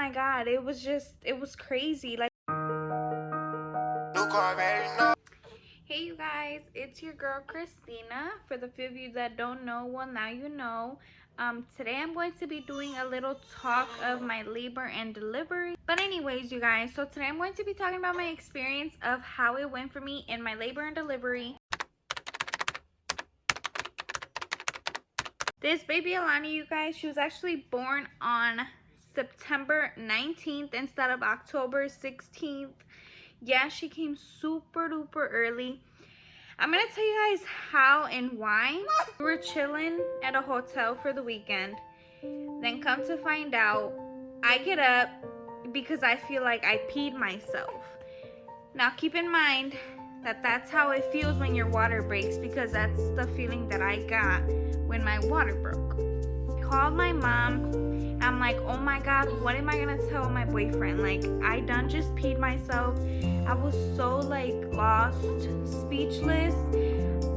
my God, it was crazy. Like, hey you guys, it's your girl Christina. For the few of you that don't know, well, now you know. Today I'm going to be doing a little talk of my labor and delivery. But anyways, you guys, so today I'm going to be talking about my experience of how it went for me in my labor and delivery. This baby Alani, you guys, she was actually born on September 19th instead of October 16th. Yeah, she came super duper early. I'm gonna tell you guys how and why. We were chilling at a hotel for the weekend. Then come to find out, I get up because I feel like I peed myself. Now keep in mind that that's how it feels when your water breaks, because that's the feeling that I got when my water broke. I called my mom. I'm like, oh my God, what am I gonna tell my boyfriend? Like, I done just peed myself. I was so like lost, speechless.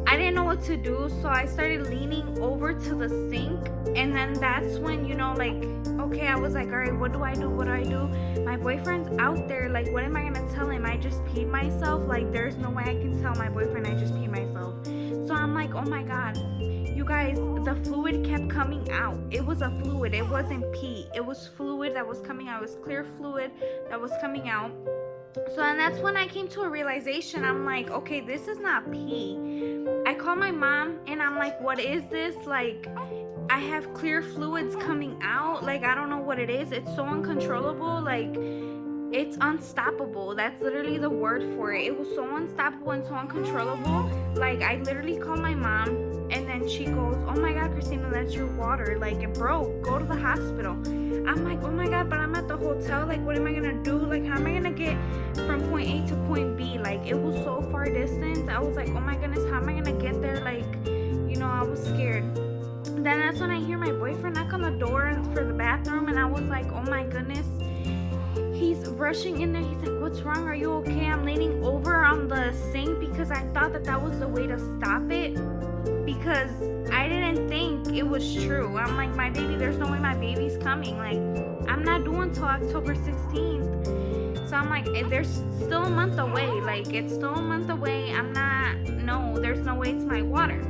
I didn't know what to do, so I started leaning over to the sink, and then that's when, you know, like, okay, I was like, all right, what do I do? What do I do? My boyfriend's out there, like, what am I gonna tell him? I just peed myself. Like, there's no way I can tell my boyfriend I just peed myself. So I'm like, oh my God, you guys, the fluid kept coming out. It was a fluid, it wasn't pee. It was fluid that was coming out. It was clear fluid that was coming out. So then that's when I came to a realization. I'm like, okay, this is not pee. I call my mom and I'm like, what is this? Like, I have clear fluids coming out. Like, I don't know what it is. It's so uncontrollable. Like, it's unstoppable. That's literally the word for it. It was so unstoppable and so uncontrollable. Like, I literally called my mom, and then she goes, oh my God, Christina, that's your water. Like, it broke. Go to the hospital. I'm like, oh my God, but I'm at the hotel. Like, what am I gonna do? Like, how am I gonna get from point A to point B? Like, it was so far distance. I was like, oh my goodness, how am I gonna get there? Like, you know, I was scared. Then that's when I hear my boyfriend knock on the door for the bathroom, and I was like, oh my goodness. He's rushing in there. He's like, what's wrong? Are you okay? I'm leaning over on the sink because I thought that that was the way to stop it, because I didn't think it was true. I'm like, my baby, there's no way my baby's coming. Like, I'm not doing till October 16th. So I'm like, there's still a month away. Like, it's still a month away. There's no way it's my water.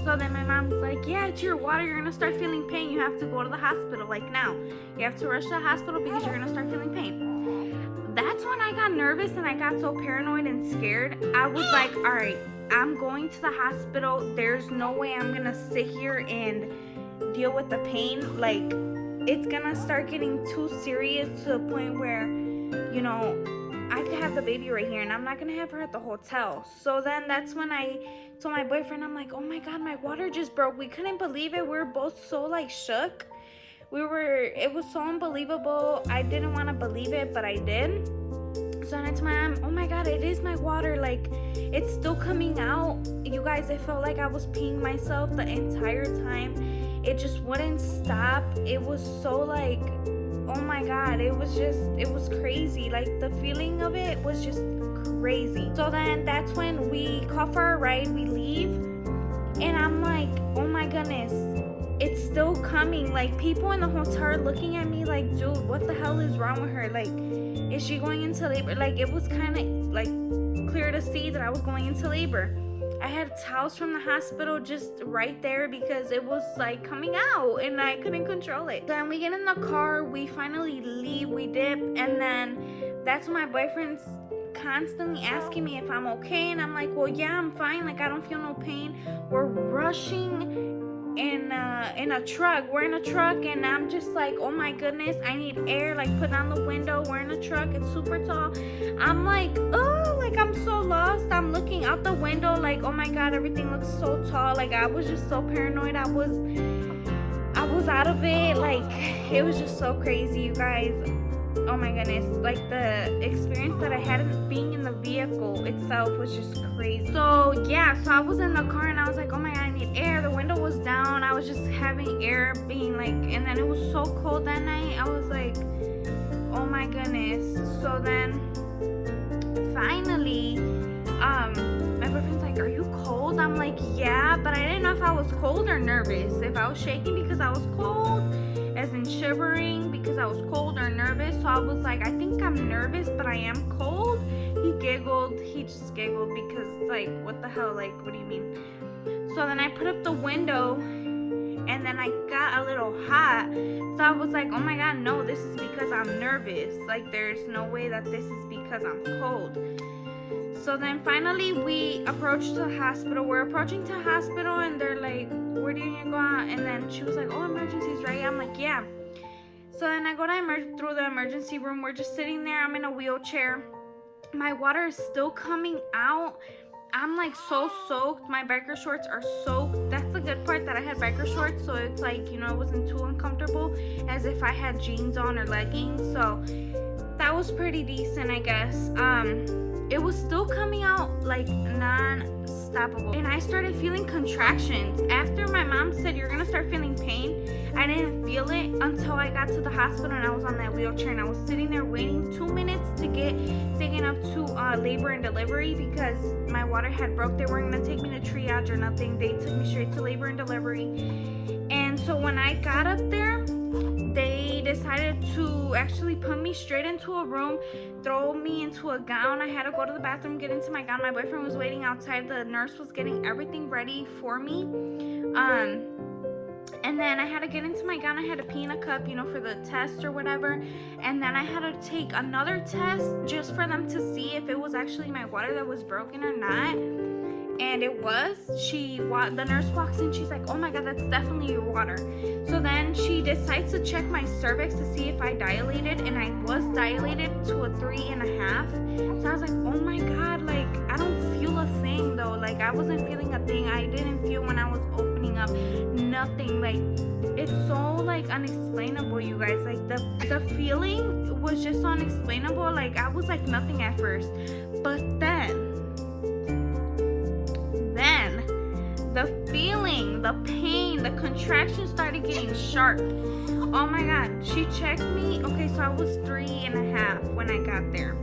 So then my mom's like, yeah, it's your water. You're going to start feeling pain. You have to go to the hospital, like now. You have to rush to the hospital because you're going to start feeling pain. That's when I got nervous and I got so paranoid and scared. I was like, all right, I'm going to the hospital. There's no way I'm going to sit here and deal with the pain. Like, it's going to start getting too serious to the point where, you know, I could have the baby right here and I'm not going to have her at the hotel. So then that's when I told my boyfriend, I'm like, oh my God, my water just broke. We couldn't believe it. We were both so like shook. It was so unbelievable. I didn't want to believe it, but I did. So then I told my mom, oh my God, it is my water. Like, it's still coming out. You guys, it felt like I was peeing myself the entire time. It just wouldn't stop. It was so like, oh my God, it was crazy. Like, the feeling of it was just crazy. So then that's when we call for a ride, we leave, and I'm like, oh my goodness, it's still coming. Like, people in the hotel are looking at me like, dude, what the hell is wrong with her? Like, is she going into labor? Like, it was kind of like clear to see that I was going into labor. I had towels from the hospital just right there because it was like coming out and I couldn't control it. Then we get in the car, we finally leave, we dip, and then that's when my boyfriend's constantly asking me if I'm okay, and I'm like, well, yeah, I'm fine. Like, I don't feel no pain. We're rushing in a truck. We're in a truck, and I'm just like, oh my goodness, I need air. Like, put down the window. We're in a truck. It's super tall. I'm like, oh, like, I'm so lost. I'm looking out the window like, oh my God, everything looks so tall. Like, I was just so paranoid. I was out of it. Like, it was just so crazy, you guys. Oh my goodness, like, the experience that I had in being in the vehicle itself was just crazy. So yeah, so I was in the car and I was like, oh my God, I need air. The window was down. I was just having air being like, and then it was so cold that night. I was like, oh my goodness. So then finally, my boyfriend's like, are you cold? I'm like, yeah, but I didn't know if I was cold or nervous. If I was shaking because I was cold, as in shivering because because I was cold or nervous. So I was like, I think I'm nervous, but I am cold. He giggled. He just giggled because, like, what the hell? Like, what do you mean? So then I put up the window, and then I got a little hot. So I was like, oh my God, no, this is because I'm nervous. Like, there's no way that this is because I'm cold. So then finally we approached the hospital. We're approaching to hospital, and they're like, where do you need to go out? And then she was like, oh, emergencies, right? I'm like, yeah. So then I go through the emergency room. We're just sitting there. I'm in a wheelchair. My water is still coming out. I'm like so soaked. My biker shorts are soaked. That's the good part, that I had biker shorts, so it's like, you know, it wasn't too uncomfortable as if I had jeans on or leggings. So that was pretty decent, I guess. It was still coming out like non-stoppable, and I started feeling contractions. After my mom said you're gonna start feeling pain, I didn't feel it until I got to the hospital, and I was on that wheelchair, and I was sitting there waiting 2 minutes to get taken up to labor and delivery because my water had broke. They weren't gonna take me to triage or nothing. They took me straight to labor and delivery. And so when I got up there, they decided to actually put me straight into a room, throw me into a gown. I had to go to the bathroom, get into my gown. My boyfriend was waiting outside. The nurse was getting everything ready for me. And then I had to get into my gown. I had to pee in a cup, you know, for the test or whatever. And then I had to take another test just for them to see if it was actually my water that was broken or not. And it was. The nurse walks in, she's like, oh my God, that's definitely your water. So then she decides to check my cervix to see if I dilated, and I was dilated to a 3.5. So I was like, oh my God, like, I don't feel a thing though. Like, I wasn't feeling a thing. I didn't feel when I was opening up, nothing. Like, it's so like unexplainable, you guys. Like, the feeling was just so unexplainable. Like, I was like nothing at first, but then the feeling, the pain, the contraction started getting sharp. Oh my God. She checked me. Okay, so I was 3.5 when I got there.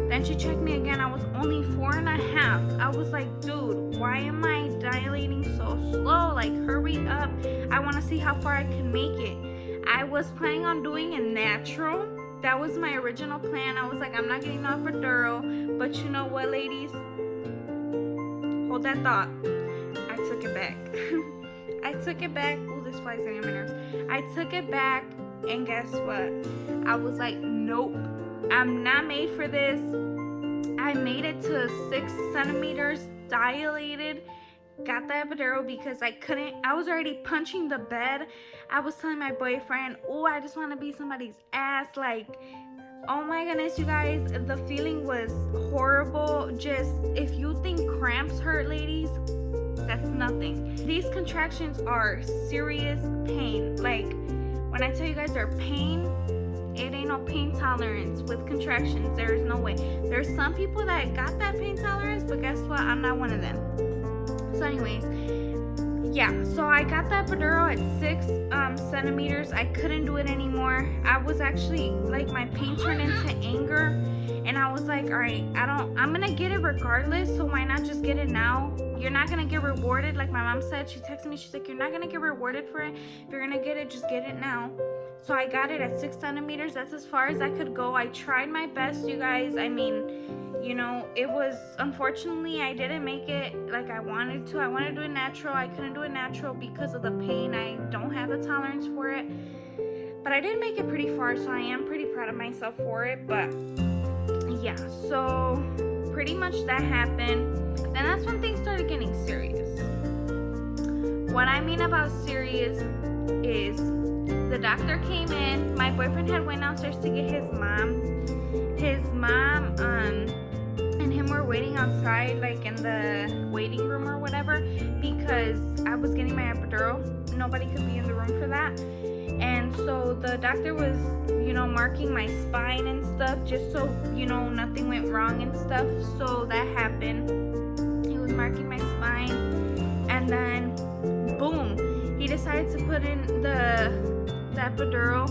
Then she checked me again. I was only 4.5. I was like, dude, why am I dilating so slow? Like, hurry up. I want to see how far I can make it. I was planning on doing it natural. That was my original plan. I was like, I'm not getting off epidural. But you know what, ladies? Hold that thought. I took it back. I took it back. Oh, this fly's getting on my nerves. I took it back, and guess what? I was like, nope, I'm not made for this. I made it to 6 centimeters dilated. Got the epidural because I was already punching the bed. I was telling my boyfriend, oh, I just want to be somebody's ass. Like, oh my goodness, you guys, the feeling was horrible. Just, if you think cramps hurt, ladies, that's nothing. These contractions are serious pain. Like, when I tell you guys they're pain, it ain't no pain tolerance with contractions. There's no way. There's some people that got that pain tolerance, but guess what? I'm not one of them. So anyways, yeah, so I got the epidural at 6 centimeters. I couldn't do it anymore. I was actually, like, my pain turned into anger, and I was like, all right, I'm gonna get it regardless, so why not just get it now? You're not gonna get rewarded. Like my mom said, she texted me, she's like, you're not gonna get rewarded for it. If you're gonna get it, just get it now. So I got it at 6 centimeters. That's as far as I could go. I tried my best, you guys. I mean, you know, it was, unfortunately, I didn't make it like I wanted to. I wanted to do it natural. I couldn't do it natural because of the pain. I don't have the tolerance for it. But I did make it pretty far, so I am pretty proud of myself for it. But yeah, so pretty much that happened. Then that's when things started getting serious. What I mean about serious is the doctor came in. My boyfriend had went downstairs to get his mom. His mom and him were waiting outside, like in the waiting room or whatever, because I was getting my epidural. Nobody could be in the room for that. And so the doctor was, you know, marking my spine and stuff, just so, you know, nothing went wrong and stuff. So that happened. He was marking my spine, and then boom, he decided to put in the epidural.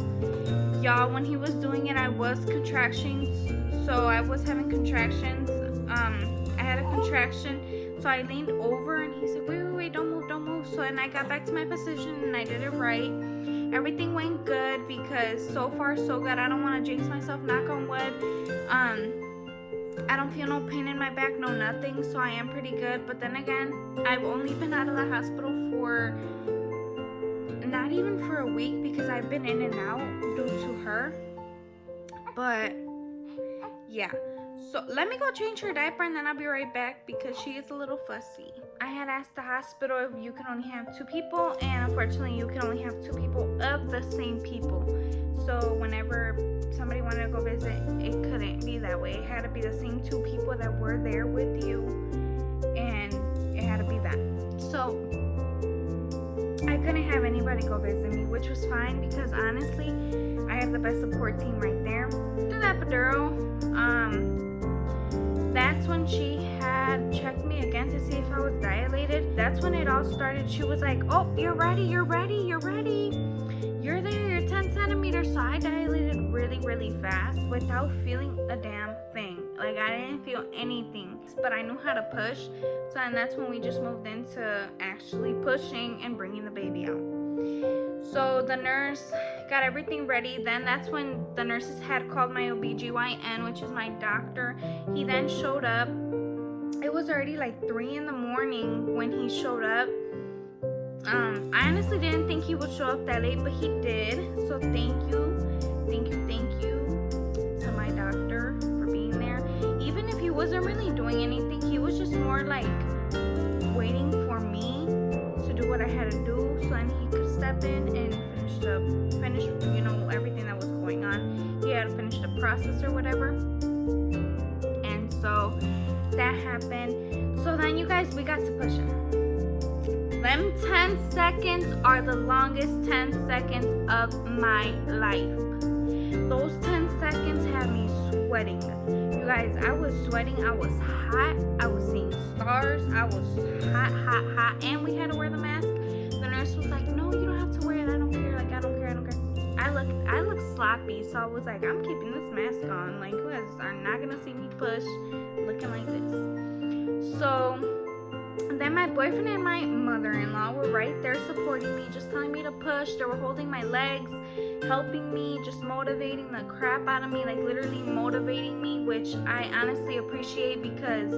Y'all, when he was doing it, I was contractions, so I was having contractions. I had a contraction, so I leaned over, and he said, wait, don't move. So, and I got back to my position, and I did it right. everything went good because so far so good. I don't want to jinx myself, knock on wood. I don't feel no pain in my back, no nothing, so I am pretty good. But then again, I've only been out of the hospital for not even for a week because I've been in and out due to her. But yeah, so let me go change her diaper and then I'll be right back because she is a little fussy. I had asked the hospital if you can only have 2 people, and unfortunately you can only have 2 people of the same people. So whenever somebody wanted to go visit, it couldn't be that way. It had to be the same 2 people that were there with you, and it had to be that. So I couldn't have anybody go visit me, which was fine because honestly, I have the best support team right there. Through the epidural, that's when she had checked me again to see if I was dilated. That's when it all started. She was like, oh, you're ready, you're ready, you're ready. You're there, you're 10 centimeters. So I dilated really, really fast without feeling a damn thing. Like, I didn't feel anything, but I knew how to push. So, and that's when we just moved into actually pushing and bringing the baby out. So the nurse got everything ready. Then that's when the nurses had called my OBGYN, which is my doctor. He then showed up. It was already like 3 in the morning when he showed up. I honestly didn't think he would show up that late, but he did. So thank you to my doctor for being there. Even if he wasn't really doing anything, he was just more like waiting for me to do what I had to do so then he could step in and finish you know, everything that was going on. He had to finish the process or whatever. And so that happened. So then you guys, we got to pushing. Them 10 seconds are the longest 10 seconds of my life. Those 10 seconds had me sweating. You guys, I was sweating. I was hot. I was seeing stars. I was hot. And we had to wear the mask. The nurse was like, no, you don't have to wear it. I don't care. Like, I don't care. I look sloppy. So I was like, I'm keeping this mask on. Like, you guys are not going to see me push looking like this. So then my boyfriend and my mother-in-law were right there supporting me, just telling me to push. They were holding my legs, helping me, just motivating the crap out of me, like literally motivating me, which I honestly appreciate because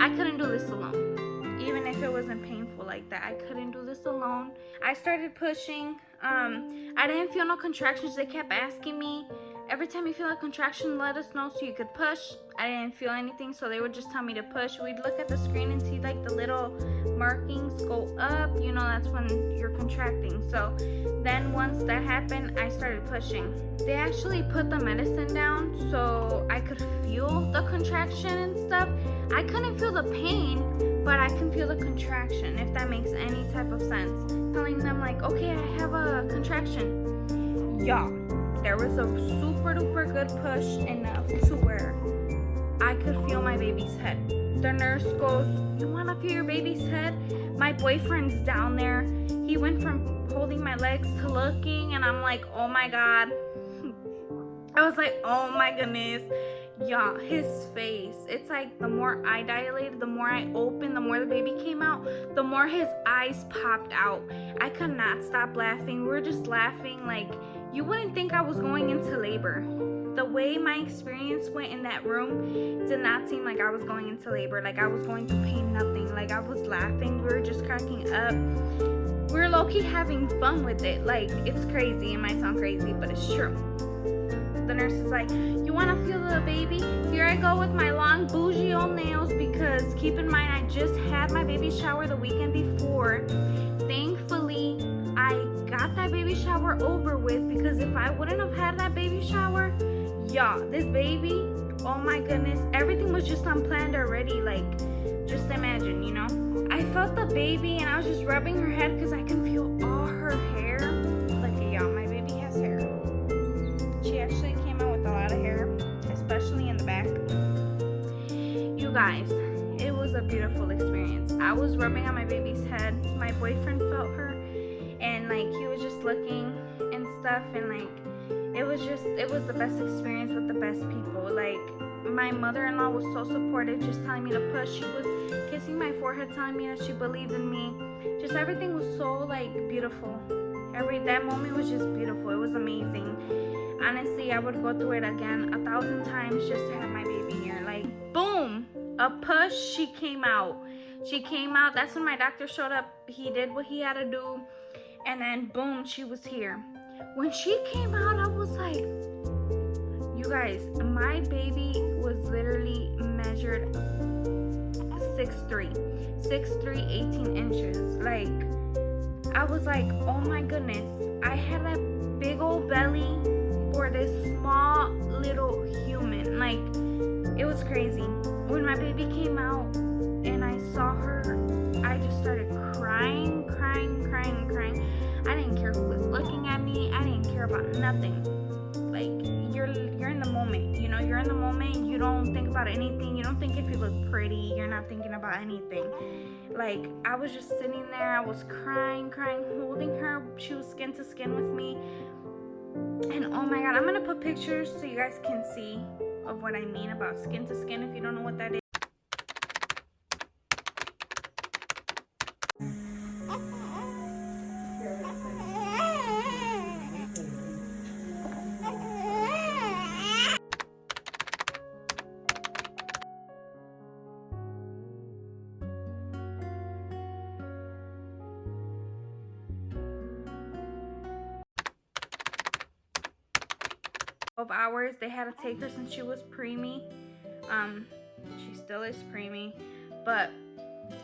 I couldn't do this alone. Even if it wasn't painful like that, I couldn't do this alone. I started pushing. I didn't feel no contractions. They kept asking me, every time you feel a contraction, let us know so you could push. I didn't feel anything, so they would just tell me to push. We'd look at the screen and see like the little markings go up. You know, that's when you're contracting. So then once that happened, I started pushing. They actually put the medicine down so I could feel the contraction and stuff. I couldn't feel the pain, but I can feel the contraction, if that makes any type of sense. Telling them like, okay, I have a contraction. Y'all, there was a super duper good push enough to where I could feel my baby's head. The nurse goes, you want to feel your baby's head? My boyfriend's down there. He went from holding my legs to looking, and I'm like, oh my God. I was like, oh my goodness. Y'all, his face, it's like the more I dilated, the more I opened, the more the baby came out, the more his eyes popped out. I could not stop laughing. We were just laughing like you wouldn't think I was going into labor. The way my experience went in that room did not seem like I was going into labor, like I was going through pain, nothing. Like I was laughing, we were just cracking up. We were low-key having fun with it. Like, it's crazy, it might sound crazy, but it's true. The nurse is like, you want to feel the baby? Here I go with my long bougie old nails because keep in mind I just had my baby shower the weekend before. Thankfully, I got that baby shower over with because if I wouldn't have had that baby shower, y'all, this baby, oh my goodness, everything was just unplanned already. Like, just imagine, you know? I felt the baby and I was just rubbing her head because I can feel all her hair. Like, y'all, my baby has hair. She actually came out with a lot of hair, especially in the back. You guys, it was a beautiful experience. I was rubbing on my baby's head. My boyfriend felt her, and like he was just looking and stuff, and like it was the best experience with the best people. Like my mother-in-law was so supportive, just telling me to push. She was kissing my forehead, telling me that she believed in me. Just everything was so like beautiful. That moment was just beautiful. It was amazing. Honestly, I would go through it again 1,000 times just to have my baby here. Like, boom, a push, she came out. She came out. That's when my doctor showed up. He did what he had to do, and then boom, she was here. When she came out, I was like, you guys, my baby was literally measured 6'3", 18 inches. Like, I was like, oh my goodness, I had that big old belly for this small little human. Like, it was crazy. When my baby came out and I saw her, I just started crying. I didn't care who was looking at me. I didn't care about nothing. Like, you're in the moment, you know, you're in the moment. You don't think about anything. You don't think if you look pretty. You're not thinking about anything. Like, I was just sitting there. I was crying, holding her. She was skin to skin with me. And oh my God, I'm gonna put pictures so you guys can see of what I mean about skin to skin if you don't know what that is. 12 hours. They had to take her since she was preemie. She still is preemie, but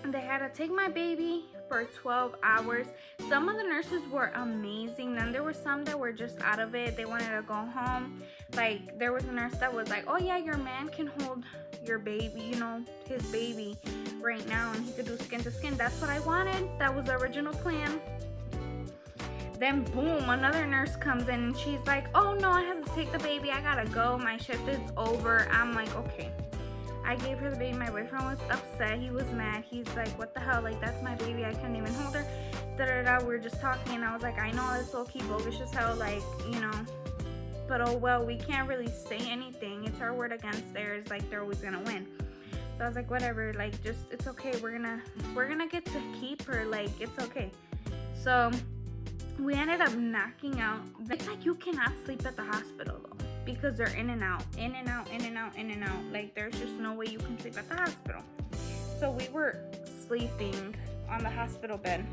they had to take my baby for 12 hours. Some of the nurses were amazing. Then there were some that were just out of it. They wanted to go home. Like, there was a nurse that was like, oh yeah, your man can hold your baby, you know, his baby right now, and he could do skin to skin. That's what I wanted. That was the original plan. Then boom, another nurse comes in and she's like, oh no, I have to take the baby, I gotta go, my shift is over. I'm like, okay. I gave her the baby. My boyfriend was upset. He was mad. He's like, what the hell? Like, that's my baby. I couldn't even hold her. We were just talking. And I was like, I know it's low-key bogus as hell. Like, you know. But oh well, we can't really say anything. It's our word against theirs. Like, they're always gonna win. So I was like, whatever. Like, just, it's okay. We're gonna get to keep her. Like, it's okay. So we ended up knocking out. It's like you cannot sleep at the hospital though, because they're in and out. Like, there's just no way you can sleep at the hospital. So we were sleeping on the hospital bed.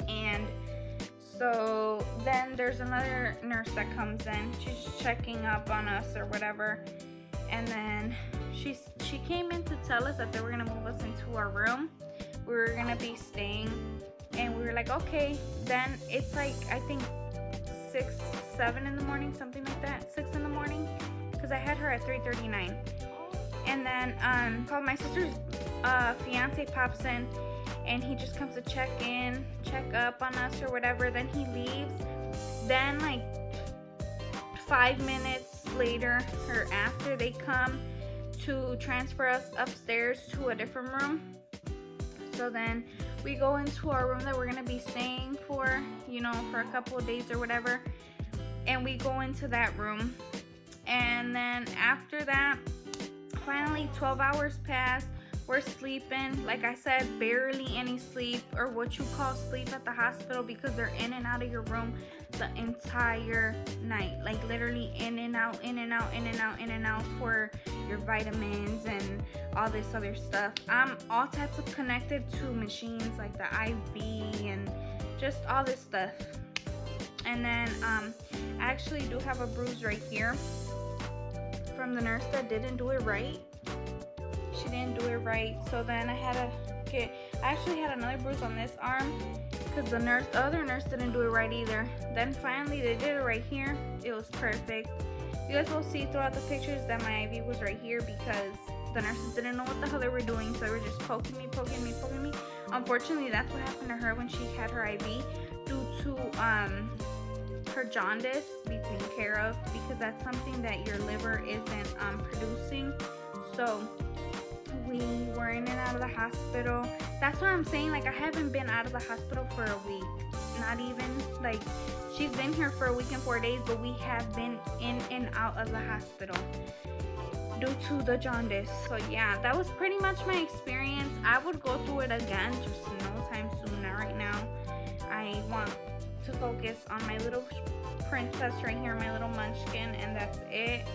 And so then there's another nurse that comes in. She's checking up on us or whatever. And then she came in to tell us that they were gonna move us into our room. We were gonna be staying. And we were like, okay. Then it's like, I think 6, 7 in the morning, something like that. 6 in the morning, because I had her at 3:39. And then my sister's fiance pops in, and he just comes to check up on us or whatever. Then he leaves. Then like 5 minutes later or after, they come to transfer us upstairs to a different room. So then we go into our room that we're gonna be staying for, you know, for a couple of days or whatever. And we go into that room. And then after that, finally 12 hours pass. We're sleeping. Like I said, barely any sleep, or what you call sleep at the hospital, because they're in and out of your room the entire night. Like, literally in and out for your vitamins and all this other stuff. All types of connected to machines like the IV and just all this stuff. And then I actually do have a bruise right here from the nurse that didn't do it right. She didn't do it right. So then I actually had another bruise on this arm because the other nurse didn't do it right either. Then finally they did it right here. It was perfect. You guys will see throughout the pictures that my IV was right here because the nurses didn't know what the hell they were doing. So they were just poking me. Unfortunately, that's what happened to her when she had her IV, due to her jaundice being taken care of, because that's something that your liver isn't producing. So we were in and out of the hospital. That's what I'm saying. Like, I haven't been out of the hospital for a week. Not even. Like, she's been here for a week and 4 days, but we have been in and out of the hospital due to the jaundice. So yeah, that was pretty much my experience. I would go through it again, just no time soon. Not right now. I want to focus on my little princess right here, my little munchkin, and that's it.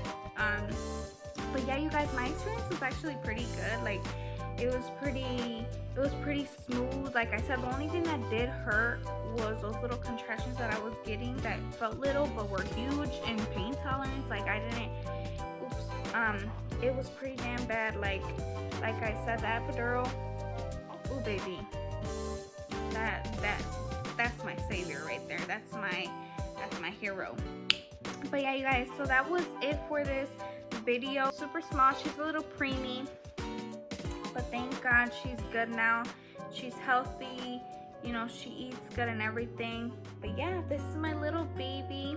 But yeah, you guys, my experience was actually pretty good. Like, it was pretty smooth. Like I said, the only thing that did hurt was those little contractions that I was getting that felt little but were huge in pain tolerance. Like, I didn't, it was pretty damn bad. Like I said, the epidural, oh baby, that's my savior right there. That's my hero. But yeah, you guys, so that was it for this video. Super small. She's a little preemie, but thank God she's good now. She's healthy, you know, she eats good and everything. But yeah, this is my little baby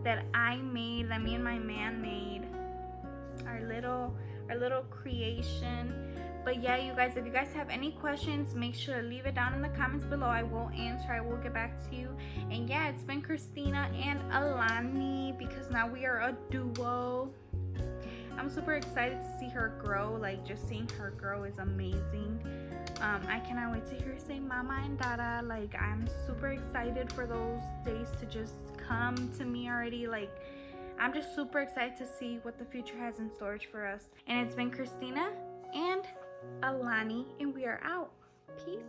that I made, that me and my man made, our little creation. But yeah, you guys, if you guys have any questions, make sure to leave it down in the comments below. I will answer. I will get back to you. And yeah, it's been Christina and Alani, because now we are a duo. I'm super excited to see her grow. Like, just seeing her grow is amazing. I cannot wait to hear her say mama and dada. Like, I'm super excited for those days to just come to me already. Like, I'm just super excited to see what the future has in storage for us. And it's been Christina and Alani, and we are out. Peace.